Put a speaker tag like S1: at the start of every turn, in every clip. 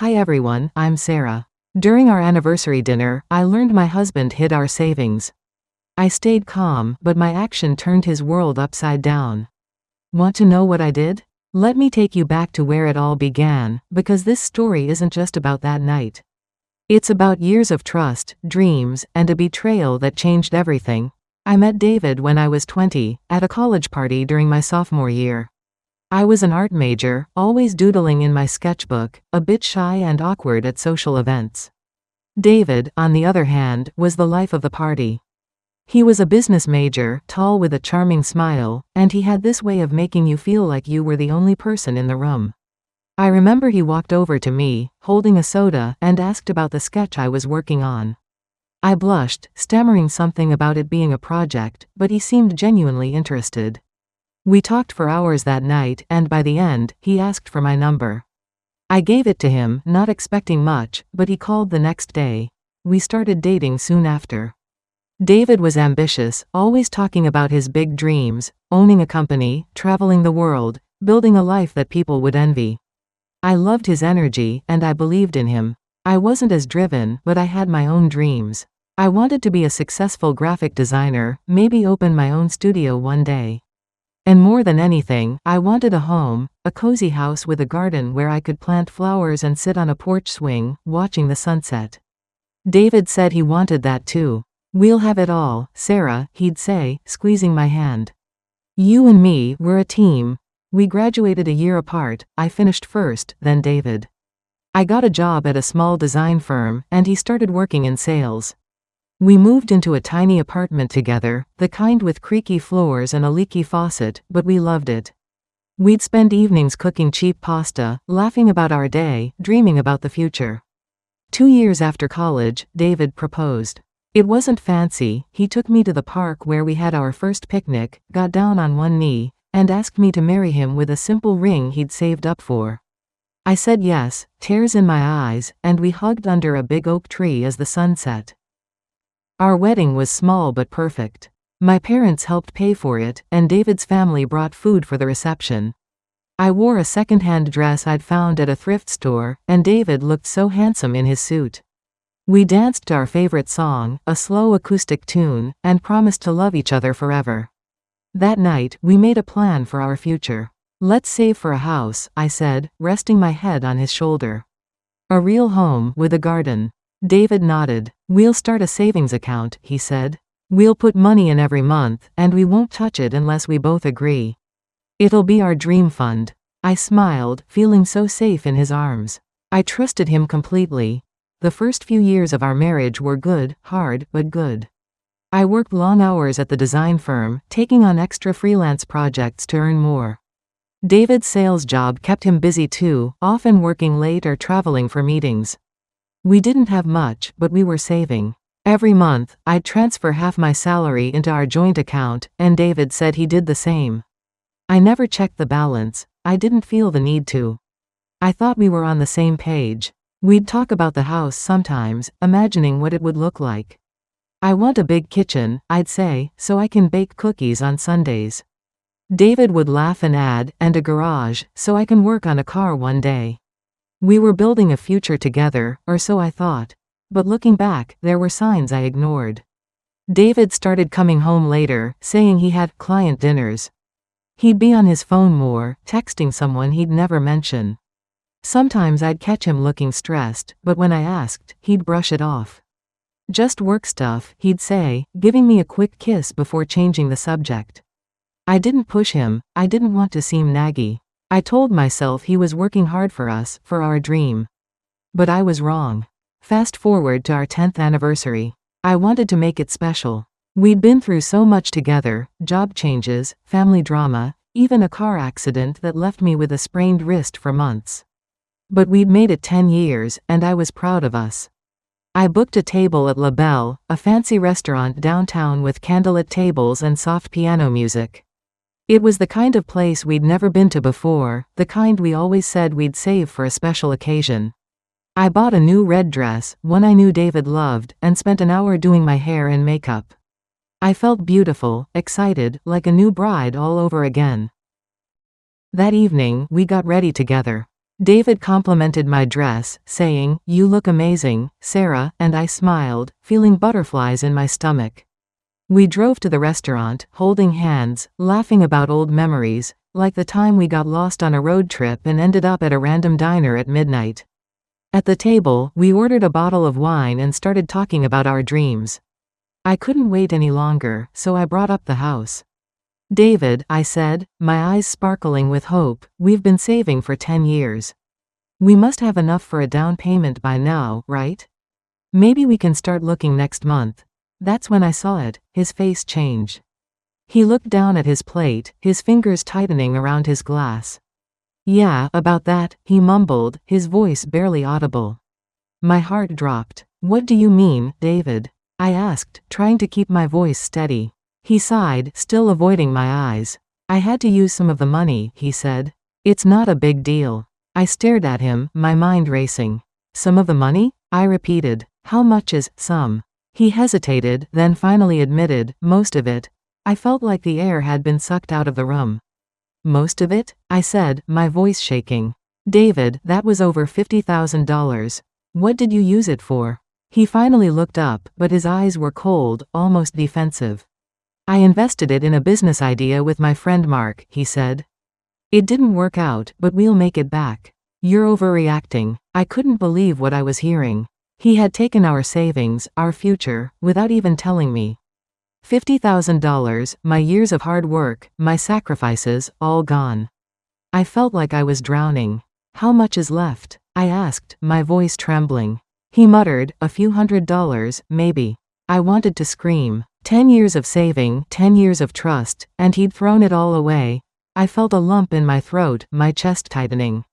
S1: Hi everyone, I'm Sarah. During our anniversary dinner, I learned my husband hid our savings. I stayed calm, but my action turned his world upside down. Want to know what I did? Let me take you back to where it all began, because this story isn't just about that night. It's about years of trust, dreams, and a betrayal that changed everything. I met David when I was 20, at a college party during my sophomore year. I was an art major, always doodling in my sketchbook, a bit shy and awkward at social events. David, on the other hand, was the life of the party. He was a business major, tall with a charming smile, and he had this way of making you feel like you were the only person in the room. I remember he walked over to me, holding a soda, and asked about the sketch I was working on. I blushed, stammering something about it being a project, but he seemed genuinely interested. We talked for hours that night, and by the end, he asked for my number. I gave it to him, not expecting much, but he called the next day. We started dating soon after. David was ambitious, always talking about his big dreams, owning a company, traveling the world, building a life that people would envy. I loved his energy, and I believed in him. I wasn't as driven, but I had my own dreams. I wanted to be a successful graphic designer, maybe open my own studio one day. And more than anything, I wanted a home, a cozy house with a garden where I could plant flowers and sit on a porch swing, watching the sunset. David said he wanted that too. We'll have it all, Sarah, he'd say, squeezing my hand. You and me, we're a team. We graduated a year apart, I finished first, then David. I got a job at a small design firm, and he started working in sales. We moved into a tiny apartment together, the kind with creaky floors and a leaky faucet, but we loved it. We'd spend evenings cooking cheap pasta, laughing about our day, dreaming about the future. 2 years after college, David proposed. It wasn't fancy, he took me to the park where we had our first picnic, got down on one knee, and asked me to marry him with a simple ring he'd saved up for. I said yes, tears in my eyes, and we hugged under a big oak tree as the sun set. Our wedding was small but perfect. My parents helped pay for it, and David's family brought food for the reception. I wore a second-hand dress I'd found at a thrift store, and David looked so handsome in his suit. We danced our favorite song, a slow acoustic tune, and promised to love each other forever. That night, we made a plan for our future. Let's save for a house, I said, resting my head on his shoulder. A real home, with a garden. David nodded. We'll start a savings account, he said. We'll put money in every month, and we won't touch it unless we both agree. It'll be our dream fund. I smiled, feeling so safe in his arms. I trusted him completely. The first few years of our marriage were good, hard, but good. I worked long hours at the design firm, taking on extra freelance projects to earn more. David's sales job kept him busy too, often working late or traveling for meetings. We didn't have much, but we were saving. Every month, I'd transfer half my salary into our joint account, and David said he did the same. I never checked the balance. I didn't feel the need to. I thought we were on the same page. We'd talk about the house sometimes, imagining what it would look like. I want a big kitchen, I'd say, so I can bake cookies on Sundays. David would laugh and add, and a garage, so I can work on a car one day. We were building a future together, or so I thought. But looking back, there were signs I ignored. David started coming home later, saying he had client dinners. He'd be on his phone more, texting someone he'd never mention. Sometimes I'd catch him looking stressed, but when I asked, he'd brush it off. Just work stuff, he'd say, giving me a quick kiss before changing the subject. I didn't push him, I didn't want to seem naggy. I told myself he was working hard for us, for our dream. But I was wrong. Fast forward to our 10th anniversary. I wanted to make it special. We'd been through so much together, job changes, family drama, even a car accident that left me with a sprained wrist for months. But we'd made it 10 years, and I was proud of us. I booked a table at La Belle, a fancy restaurant downtown with candlelit tables and soft piano music. It was the kind of place we'd never been to before, the kind we always said we'd save for a special occasion. I bought a new red dress, one I knew David loved, and spent an hour doing my hair and makeup. I felt beautiful, excited, like a new bride all over again. That evening, we got ready together. David complimented my dress, saying, "You look amazing, Sarah," and I smiled, feeling butterflies in my stomach. We drove to the restaurant, holding hands, laughing about old memories, like the time we got lost on a road trip and ended up at a random diner at midnight. At the table, we ordered a bottle of wine and started talking about our dreams. I couldn't wait any longer, so I brought up the house. "David," I said, my eyes sparkling with hope, "we've been saving for 10 years. We must have enough for a down payment by now, right? Maybe we can start looking next month." That's when I saw it, his face changed. He looked down at his plate, his fingers tightening around his glass. "Yeah, about that," he mumbled, his voice barely audible. My heart dropped. "What do you mean, David?" I asked, trying to keep my voice steady. He sighed, still avoiding my eyes. "I had to use some of the money," he said. "It's not a big deal." I stared at him, my mind racing. "Some of the money?" I repeated. "How much is some?" He hesitated, then finally admitted, "Most of it." I felt like the air had been sucked out of the room. "Most of it?" I said, my voice shaking. "David, that was over $50,000. What did you use it for?" He finally looked up, but his eyes were cold, almost defensive. "I invested it in a business idea with my friend Mark," he said. "It didn't work out, but we'll make it back." "You're overreacting." I couldn't believe what I was hearing. He had taken our savings, our future, without even telling me. $50,000, my years of hard work, my sacrifices, all gone. I felt like I was drowning. "How much is left?" I asked, my voice trembling. He muttered, "A few $100s, maybe." I wanted to scream. 10 years of saving, 10 years of trust, and he'd thrown it all away. I felt a lump in my throat, my chest tightening.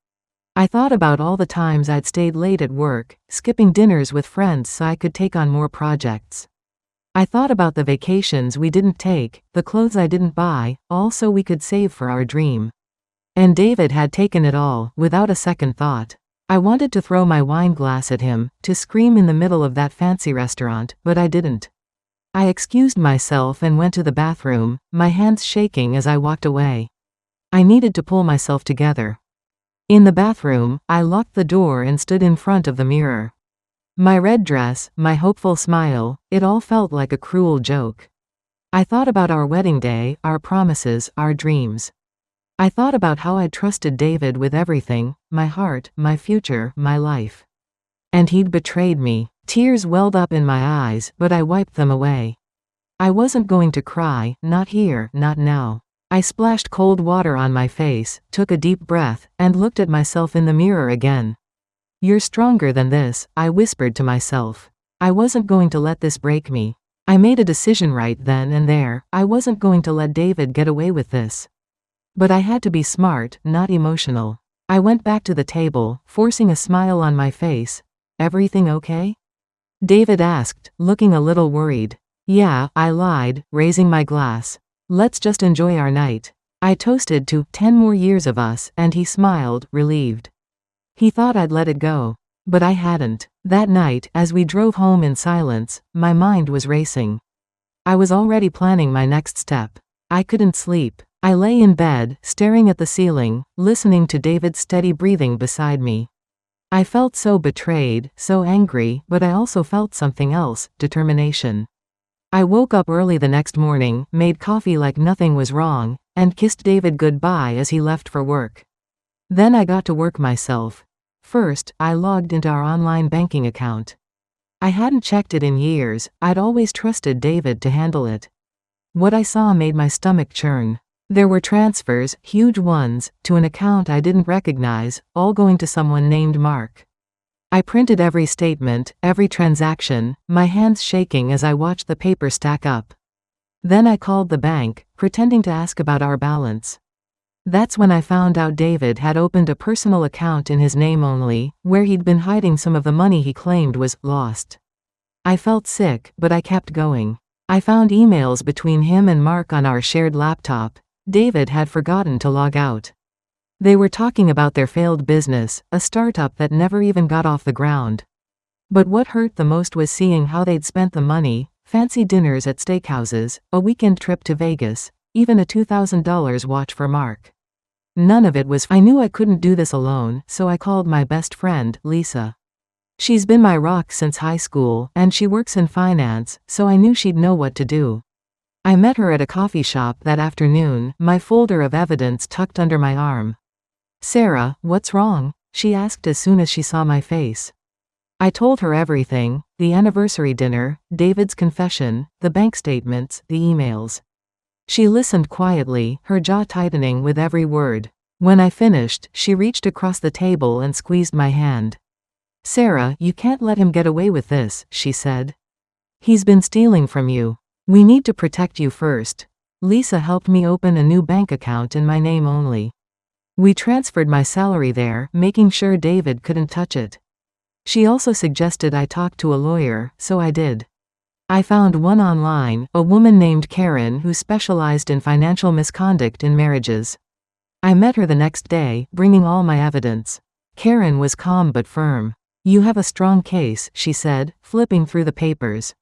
S1: I thought about all the times I'd stayed late at work, skipping dinners with friends so I could take on more projects. I thought about the vacations we didn't take, the clothes I didn't buy, all so we could save for our dream. And David had taken it all, without a second thought. I wanted to throw my wine glass at him, to scream in the middle of that fancy restaurant, but I didn't. I excused myself and went to the bathroom, my hands shaking as I walked away. I needed to pull myself together. In the bathroom, I locked the door and stood in front of the mirror. My red dress, my hopeful smile, it all felt like a cruel joke. I thought about our wedding day, our promises, our dreams. I thought about how I'd trusted David with everything, my heart, my future, my life. And he'd betrayed me. Tears welled up in my eyes, but I wiped them away. I wasn't going to cry, not here, not now. I splashed cold water on my face, took a deep breath, and looked at myself in the mirror again. "You're stronger than this," I whispered to myself. I wasn't going to let this break me. I made a decision right then and there. I wasn't going to let David get away with this. But I had to be smart, not emotional. I went back to the table, forcing a smile on my face. "Everything okay?" David asked, looking a little worried. "Yeah," I lied, raising my glass. "Let's just enjoy our night." I toasted to 10 more years of us, and he smiled, relieved. He thought I'd let it go. But I hadn't. That night, as we drove home in silence, my mind was racing. I was already planning my next step. I couldn't sleep. I lay in bed, staring at the ceiling, listening to David's steady breathing beside me. I felt so betrayed, so angry, but I also felt something else, determination. I woke up early the next morning, made coffee like nothing was wrong, and kissed David goodbye as he left for work. Then I got to work myself. First, I logged into our online banking account. I hadn't checked it in years, I'd always trusted David to handle it. What I saw made my stomach churn. There were transfers, huge ones, to an account I didn't recognize, all going to someone named Mark. I printed every statement, every transaction, my hands shaking as I watched the paper stack up. Then I called the bank, pretending to ask about our balance. That's when I found out David had opened a personal account in his name only, where he'd been hiding some of the money he claimed was lost. I felt sick, but I kept going. I found emails between him and Mark on our shared laptop. David had forgotten to log out. They were talking about their failed business, a startup that never even got off the ground. But what hurt the most was seeing how they'd spent the money: fancy dinners at steakhouses, a weekend trip to Vegas, even a $2,000 watch for Mark. None of it was. I knew I couldn't do this alone, so I called my best friend, Lisa. She's been my rock since high school, and she works in finance, so I knew she'd know what to do. I met her at a coffee shop that afternoon, my folder of evidence tucked under my arm. "Sarah, what's wrong?" she asked as soon as she saw my face. I told her everything: the anniversary dinner, David's confession, the bank statements, the emails. She listened quietly, her jaw tightening with every word. When I finished, she reached across the table and squeezed my hand. "Sarah, you can't let him get away with this," she said. "He's been stealing from you. We need to protect you first." Lisa helped me open a new bank account in my name only. We transferred my salary there, making sure David couldn't touch it. She also suggested I talk to a lawyer, so I did. I found one online, a woman named Karen who specialized in financial misconduct in marriages. I met her the next day, bringing all my evidence. Karen was calm but firm. "You have a strong case," she said, flipping through the papers.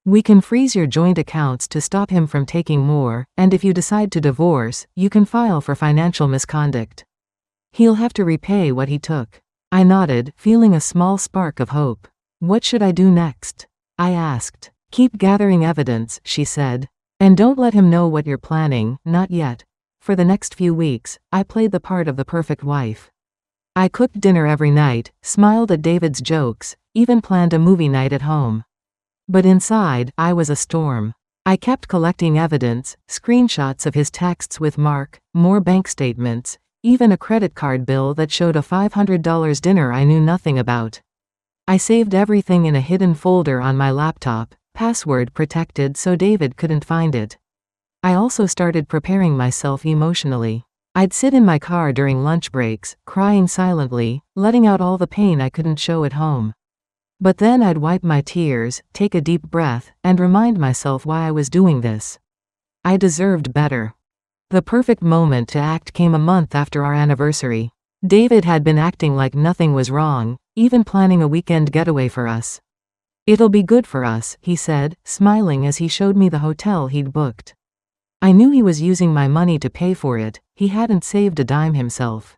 S1: "We can freeze your joint accounts to stop him from taking more, and if you decide to divorce, you can file for financial misconduct. He'll have to repay what he took." I nodded, feeling a small spark of hope. "What should I do next?" I asked. "Keep gathering evidence," she said. "And don't let him know what you're planning, not yet." For the next few weeks, I played the part of the perfect wife. I cooked dinner every night, smiled at David's jokes, even planned a movie night at home. But inside, I was a storm. I kept collecting evidence, screenshots of his texts with Mark, more bank statements, even a credit card bill that showed a $500 dinner I knew nothing about. I saved everything in a hidden folder on my laptop, password protected so David couldn't find it. I also started preparing myself emotionally. I'd sit in my car during lunch breaks, crying silently, letting out all the pain I couldn't show at home. But then I'd wipe my tears, take a deep breath, and remind myself why I was doing this. I deserved better. The perfect moment to act came a month after our anniversary. David had been acting like nothing was wrong, even planning a weekend getaway for us. "It'll be good for us," he said, smiling as he showed me the hotel he'd booked. I knew he was using my money to pay for it. He hadn't saved a dime himself.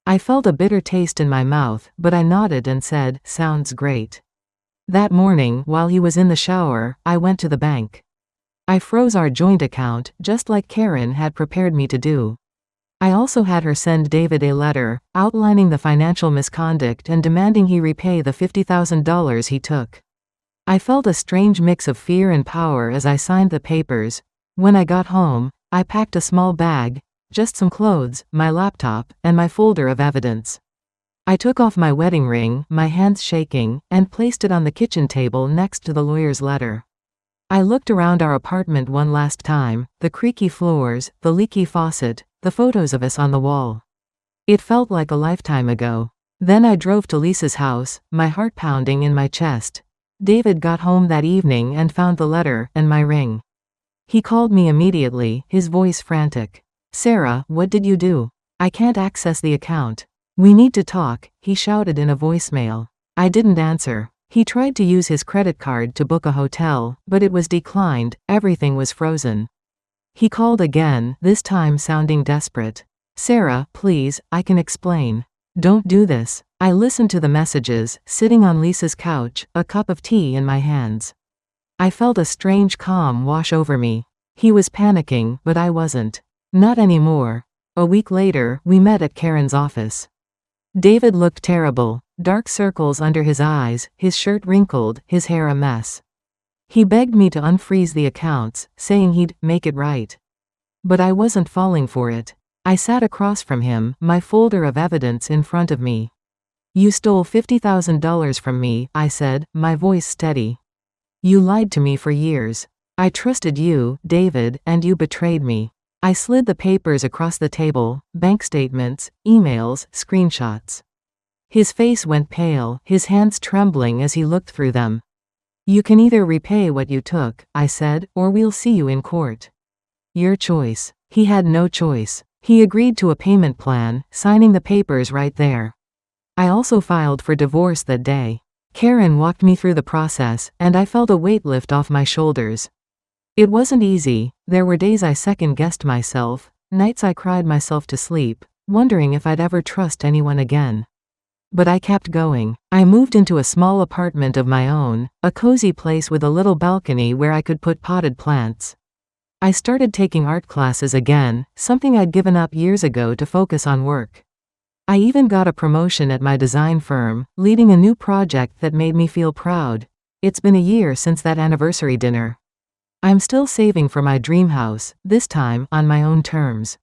S1: I felt a bitter taste in my mouth, but I nodded and said, "Sounds great." That morning, while he was in the shower, I went to the bank. I froze our joint account, just like Karen had prepared me to do. I also had her send David a letter, outlining the financial misconduct and demanding he repay the $50,000 he took. I felt a strange mix of fear and power as I signed the papers. When I got home, I packed a small bag, just some clothes, my laptop, and my folder of evidence. I took off my wedding ring, my hands shaking, and placed it on the kitchen table next to the lawyer's letter. I looked around our apartment one last time, the creaky floors, the leaky faucet, the photos of us on the wall. It felt like a lifetime ago. Then I drove to Lisa's house, my heart pounding in my chest. David got home that evening and found the letter and my ring. He called me immediately, his voice frantic. "Sarah, what did you do? I can't access the account. We need to talk," he shouted in a voicemail. I didn't answer. He tried to use his credit card to book a hotel, but it was declined, everything was frozen. He called again, this time sounding desperate. "Sarah, please, I can explain. Don't do this." I listened to the messages, sitting on Lisa's couch, a cup of tea in my hands. I felt a strange calm wash over me. He was panicking, but I wasn't. Not anymore. A week later, we met at Karen's office. David looked terrible, dark circles under his eyes, his shirt wrinkled, his hair a mess. He begged me to unfreeze the accounts, saying he'd make it right. But I wasn't falling for it. I sat across from him, my folder of evidence in front of me. "You stole $50,000 from me," I said, my voice steady. "You lied to me for years. I trusted you, David, and you betrayed me." I slid the papers across the table, bank statements, emails, screenshots. His face went pale, his hands trembling as he looked through them. "You can either repay what you took," I said, "or we'll see you in court. Your choice." He had no choice. He agreed to a payment plan, signing the papers right there. I also filed for divorce that day. Karen walked me through the process, and I felt a weight lift off my shoulders. It wasn't easy. There were days I second-guessed myself, nights I cried myself to sleep, wondering if I'd ever trust anyone again. But I kept going. I moved into a small apartment of my own, a cozy place with a little balcony where I could put potted plants. I started taking art classes again, something I'd given up years ago to focus on work. I even got a promotion at my design firm, leading a new project that made me feel proud. It's been a year since that anniversary dinner. I'm still saving for my dream house, this time on my own terms.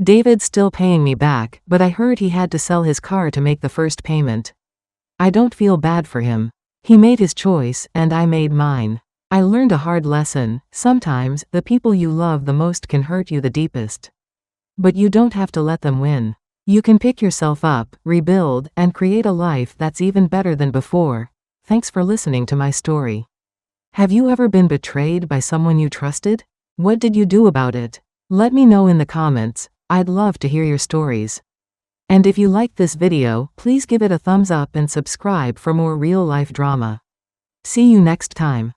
S1: David's still paying me back, but I heard he had to sell his car to make the first payment. I don't feel bad for him. He made his choice, and I made mine. I learned a hard lesson: sometimes, the people you love the most can hurt you the deepest. But you don't have to let them win. You can pick yourself up, rebuild, and create a life that's even better than before. Thanks for listening to my story. Have you ever been betrayed by someone you trusted? What did you do about it? Let me know in the comments. I'd love to hear your stories. And if you liked this video, please give it a thumbs up and subscribe for more real-life drama. See you next time.